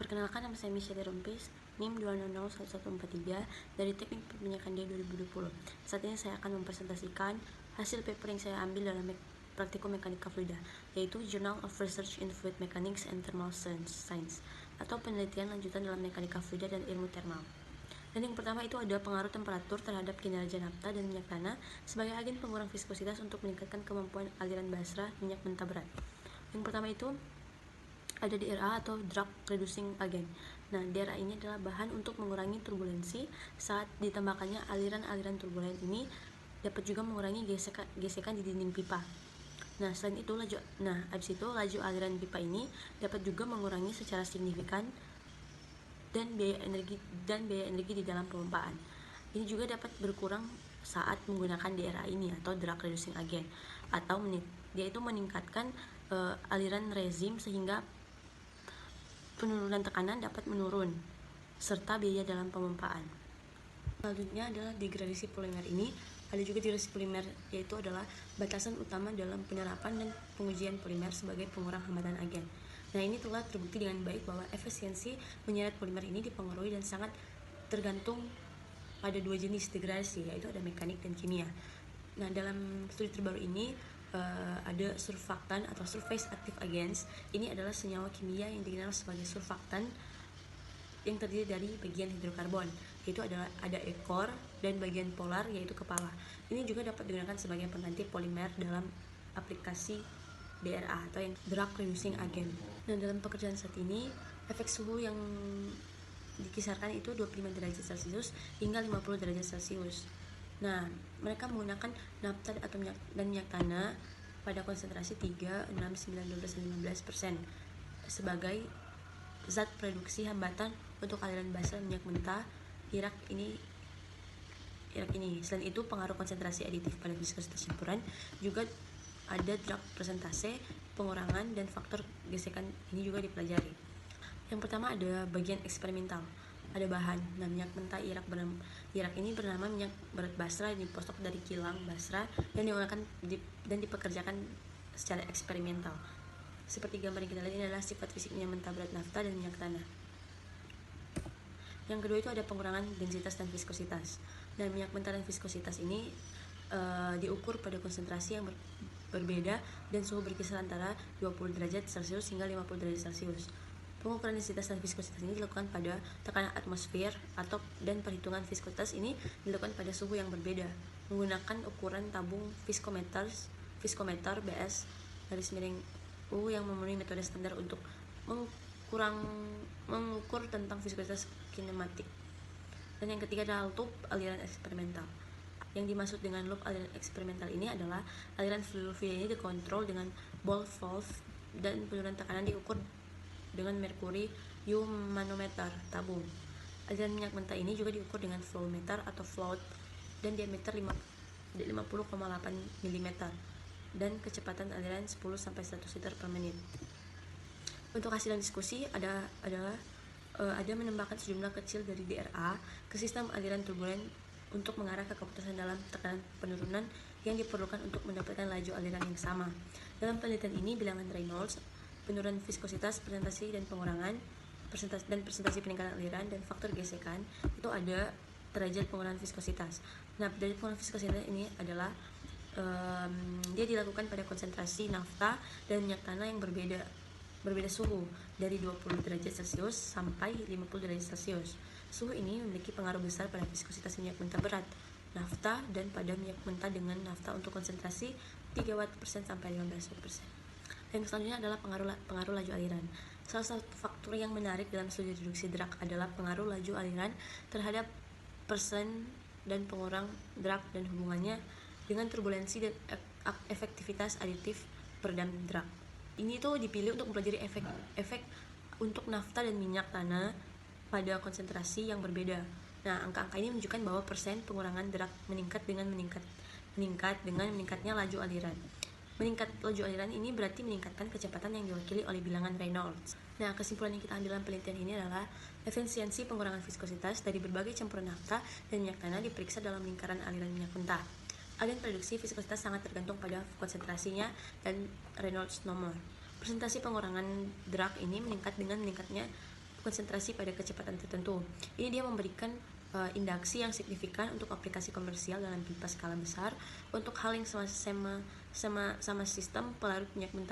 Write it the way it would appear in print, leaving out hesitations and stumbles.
Perkenalkan, nama saya Michelle Rumpis, NIM 2001143 dari Teknik Perminyakan D 2020. Saat ini saya akan mempresentasikan hasil paper yang saya ambil dalam Praktikum Mekanika Fluida, yaitu Journal of Research in Fluid Mechanics and Thermal Science, atau penelitian lanjutan dalam mekanika fluida dan ilmu termal. Dan yang pertama itu ada pengaruh temperatur terhadap kinerja nafta dan minyak tanah sebagai agen pengurang viskositas untuk meningkatkan kemampuan aliran basrah minyak mentah berat. Yang pertama itu ada DRA atau Drag Reducing Agent. Nah, DRA ini adalah bahan untuk mengurangi turbulensi. Saat ditambahkannya aliran-aliran turbulen ini dapat juga mengurangi gesekan di dinding pipa. Nah, selain itu laju aliran pipa ini dapat juga mengurangi secara signifikan dan biaya energi di dalam pemompaan. Ini juga dapat berkurang saat menggunakan DRA ini atau Drag Reducing Agent, atau dia itu meningkatkan aliran rezim sehingga penurunan tekanan dapat menurun serta biaya dalam pemompaan. Selanjutnya adalah degradasi polimer. Ini ada juga degradasi polimer, yaitu adalah batasan utama dalam penerapan dan pengujian polimer sebagai pengurang hambatan agen. Nah, ini telah terbukti dengan baik bahwa efisiensi menyeret polimer ini dipengaruhi dan sangat tergantung pada dua jenis degradasi, yaitu ada mekanik dan kimia. Nah, dalam studi terbaru ini ada surfaktan atau surface active agents. Ini adalah senyawa kimia yang dikenal sebagai surfaktan yang terdiri dari bagian hidrokarbon, yaitu ada ekor dan bagian polar yaitu kepala. Ini juga dapat digunakan sebagai pengganti polimer dalam aplikasi DRA atau yang Drug Reducing Agent. Nah, dalam pekerjaan saat ini efek suhu yang dikisarkan itu 25 derajat Celcius hingga 50 derajat Celcius. Nah, mereka menggunakan nafta atau minyak tanah pada konsentrasi 3, 6, 9, 12, dan 15% sebagai zat produksi hambatan untuk aliran basrah minyak mentah Irak ini. Selain itu, pengaruh konsentrasi aditif pada viskositas campuran juga ada drag persentase, pengurangan, dan faktor gesekan ini juga dipelajari. Yang pertama ada bagian eksperimental. Ada bahan, minyak mentah Irak ini bernama minyak berat basrah, dipotong dari kilang basrah dan digunakan dan dipekerjakan secara eksperimental. Seperti gambar yang kita lihat, ini adalah sifat fisik minyak mentah berat nafta dan minyak tanah. Yang kedua itu ada pengurangan densitas dan viskositas. Dan minyak mentah dan viskositas ini diukur pada konsentrasi yang berbeda dan suhu berkisar antara 20 derajat Celcius hingga 50 derajat Celcius. Pengukuran densitas dan viskositas ini dilakukan pada tekanan atmosfer dan perhitungan viskositas ini dilakukan pada suhu yang berbeda menggunakan ukuran tabung viskometer BS _U yang memenuhi metode standar untuk mengukur tentang viskositas kinematik. Dan yang ketiga adalah loop aliran eksperimental. Yang dimaksud dengan loop aliran eksperimental ini adalah aliran fluida ini dikontrol dengan ball valve dan penurunan tekanan diukur dengan merkuri U manometer tabung. Aliran minyak mentah ini juga diukur dengan flow meter atau float dan diameter 50,8 mm dan kecepatan aliran 10-100 liter per menit. Untuk hasil diskusi ada menambahkan sejumlah kecil dari DRA ke sistem aliran turbulen untuk mengarah ke keputusan dalam tekanan penurunan yang diperlukan untuk mendapatkan laju aliran yang sama. Dalam penelitian ini, bilangan Reynolds, penurunan viskositas, presentasi dan pengurangan presentasi peningkatan aliran dan faktor gesekan itu ada derajat pengurangan viskositas. Nah, derajat pengurangan viskositas ini adalah dia dilakukan pada konsentrasi nafta dan minyak tanah yang berbeda suhu dari 20 derajat Celcius sampai 50 derajat Celcius. Suhu ini memiliki pengaruh besar pada viskositas minyak mentah berat nafta dan pada minyak mentah dengan nafta untuk konsentrasi 3 Watt% sampai 15 Watt%. Yang selanjutnya adalah pengaruh laju aliran. Salah satu faktor yang menarik dalam studi reduksi drag adalah pengaruh laju aliran terhadap persen dan pengurang drag dan hubungannya dengan turbulensi dan efektivitas aditif peredam drag. Ini tuh dipilih untuk mempelajari efek untuk nafta dan minyak tanah pada konsentrasi yang berbeda. Nah, angka-angka ini menunjukkan bahwa persen pengurangan drag meningkat dengan meningkatnya laju aliran. Meningkat laju aliran ini berarti meningkatkan kecepatan yang diwakili oleh bilangan Reynolds. Nah, kesimpulan yang kita ambil dalam penelitian ini adalah efisiensi pengurangan viskositas dari berbagai campuran nafta dan minyak tanah diperiksa dalam lingkaran aliran minyak mentah. Agen produksi viskositas sangat tergantung pada konsentrasinya dan Reynolds nomor. Presentasi pengurangan drag ini meningkat dengan meningkatnya konsentrasi pada kecepatan tertentu. Ini dia memberikan indaksi yang signifikan untuk aplikasi komersial dalam pipa skala besar untuk hal yang sama sistem pelarut minyak mentah.